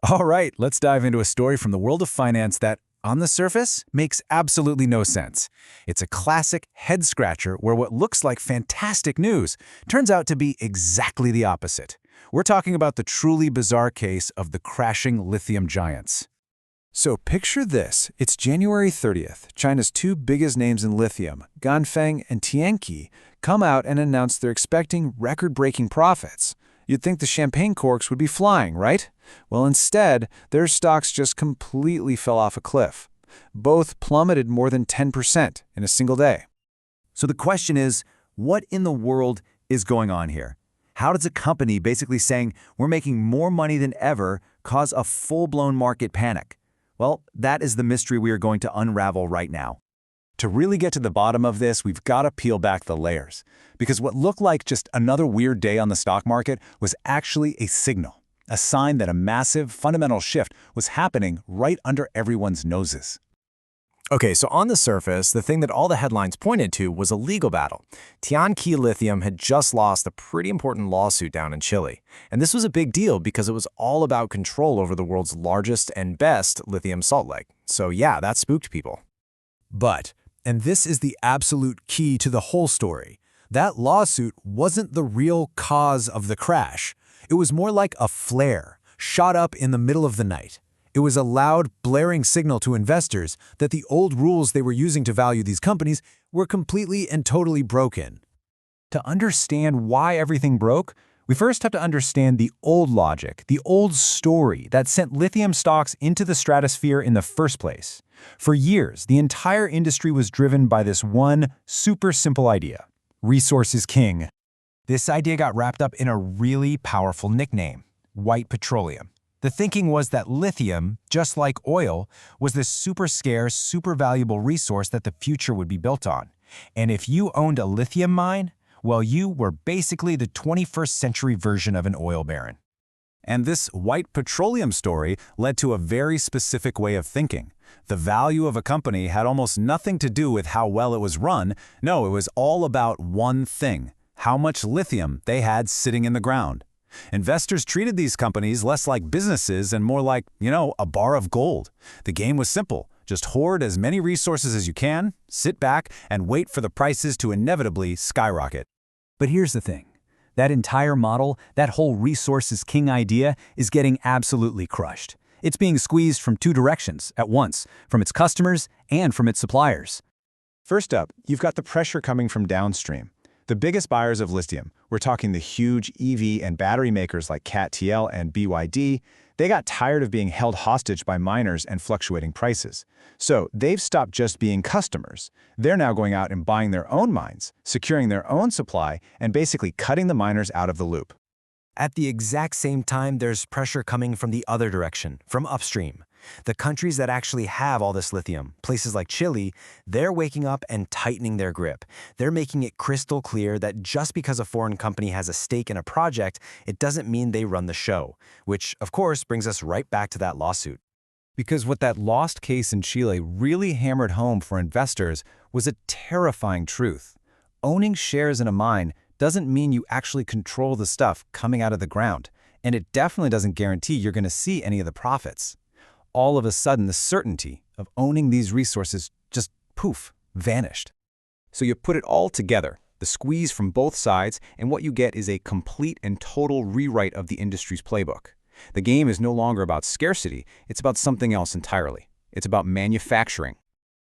All right, let's dive into a story from the world of finance that, on the surface, makes absolutely no sense. It's a classic head-scratcher where what looks like fantastic news turns out to be exactly the opposite. We're talking about the truly bizarre case of the crashing lithium giants. So picture this. It's January 30th. China's two biggest names in lithium, Ganfeng and Tianqi, come out and announce they're expecting record-breaking profits. You'd think the champagne corks would be flying, right? Well, instead, their stocks just completely fell off a cliff. Both plummeted more than 10% in a single day. So the question is, what in the world is going on here? How does a company basically saying we're making more money than ever cause a full-blown market panic? Well, that is the mystery we are going to unravel right now. To really get to the bottom of this, we've got to peel back the layers. Because what looked like just another weird day on the stock market was actually a signal, a sign that a massive, fundamental shift was happening right under everyone's noses. Okay, so on the surface, the thing that all the headlines pointed to was a legal battle. Tianqi Lithium had just lost a pretty important lawsuit down in Chile. And this was a big deal because it was all about control over the world's largest and best lithium salt lake. So yeah, that spooked people. But, and this is the absolute key to the whole story, that lawsuit wasn't the real cause of the crash. It was more like a flare, shot up in the middle of the night. It was a loud, blaring signal to investors that the old rules they were using to value these companies were completely and totally broken. To understand why everything broke, we first have to understand the old logic, the old story that sent lithium stocks into the stratosphere in the first place. For years, the entire industry was driven by this one super simple idea: resource is king. This idea got wrapped up in a really powerful nickname: white petroleum. The thinking was that lithium, just like oil, was this super scarce, super valuable resource that the future would be built on. And if you owned a lithium mine, well, you were basically the 21st century version of an oil baron. And this white petroleum story led to a very specific way of thinking. The value of a company had almost nothing to do with how well it was run. No, it was all about one thing: how much lithium they had sitting in the ground. Investors treated these companies less like businesses and more like, a bar of gold. The game was simple. Just hoard as many resources as you can, sit back, and wait for the prices to inevitably skyrocket. But here's the thing. That entire model, that whole resources king idea, is getting absolutely crushed. It's being squeezed from two directions at once, from its customers and from its suppliers. First up, you've got the pressure coming from downstream. The biggest buyers of lithium, we're talking the huge EV and battery makers like CATL and BYD, they got tired of being held hostage by miners and fluctuating prices. So they've stopped just being customers. They're now going out and buying their own mines, securing their own supply, and basically cutting the miners out of the loop. At the exact same time, there's pressure coming from the other direction, from upstream. The countries that actually have all this lithium, places like Chile, they're waking up and tightening their grip. They're making it crystal clear that just because a foreign company has a stake in a project, it doesn't mean they run the show, which, of course, brings us right back to that lawsuit. Because what that lost case in Chile really hammered home for investors was a terrifying truth. Owning shares in a mine doesn't mean you actually control the stuff coming out of the ground, and it definitely doesn't guarantee you're going to see any of the profits. All of a sudden, the certainty of owning these resources just, poof, vanished. So you put it all together, the squeeze from both sides, and what you get is a complete and total rewrite of the industry's playbook. The game is no longer about scarcity, it's about something else entirely. It's about manufacturing.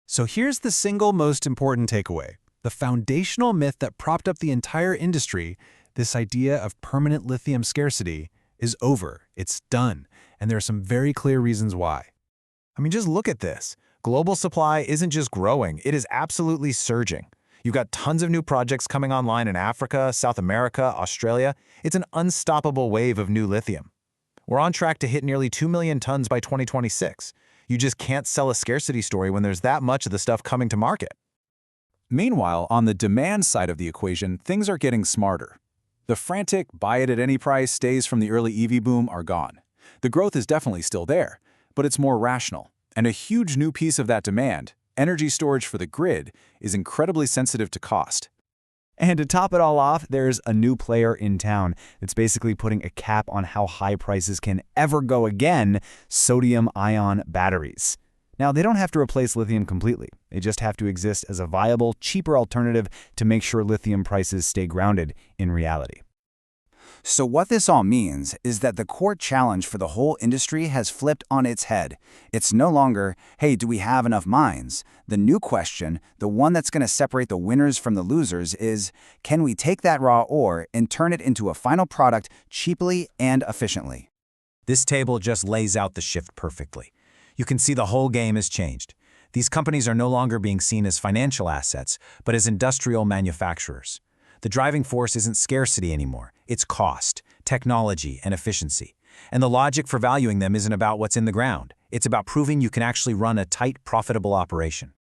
So here's the single most important takeaway. The foundational myth that propped up the entire industry, this idea of permanent lithium scarcity, is over. It's done. And there are some very clear reasons why. I mean, just look at this. Global supply isn't just growing, it is absolutely surging. You've got tons of new projects coming online in Africa, South America, Australia. It's an unstoppable wave of new lithium. We're on track to hit nearly 2 million tons by 2026. You just can't sell a scarcity story when there's that much of the stuff coming to market. Meanwhile, on the demand side of the equation, things are getting smarter. The frantic buy it at any price days from the early EV boom are gone. The growth is definitely still there, but it's more rational. And a huge new piece of that demand, energy storage for the grid, is incredibly sensitive to cost. And to top it all off, there's a new player in town that's basically putting a cap on how high prices can ever go again: sodium-ion batteries. Now, they don't have to replace lithium completely. They just have to exist as a viable, cheaper alternative to make sure lithium prices stay grounded in reality. So what this all means is that the core challenge for the whole industry has flipped on its head. It's no longer, hey, do we have enough mines? The new question, the one that's going to separate the winners from the losers, is, can we take that raw ore and turn it into a final product cheaply and efficiently? This table just lays out the shift perfectly. You can see the whole game has changed. These companies are no longer being seen as financial assets, but as industrial manufacturers. The driving force isn't scarcity anymore. It's cost, technology, and efficiency. And the logic for valuing them isn't about what's in the ground. It's about proving you can actually run a tight, profitable operation.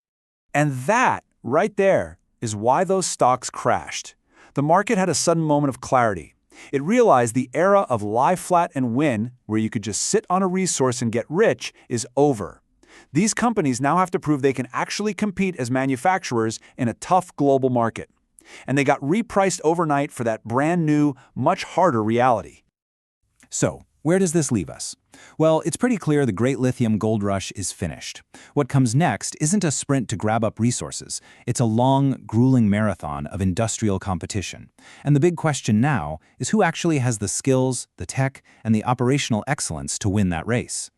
And that, right there, is why those stocks crashed. The market had a sudden moment of clarity. It realized the era of lie flat and win, where you could just sit on a resource and get rich, is over. These companies now have to prove they can actually compete as manufacturers in a tough global market. And they got repriced overnight for that brand new, much harder reality. So, where does this leave us? Well, it's pretty clear the great lithium gold rush is finished. What comes next isn't a sprint to grab up resources. It's a long, grueling marathon of industrial competition. And the big question now is who actually has the skills, the tech, and the operational excellence to win that race.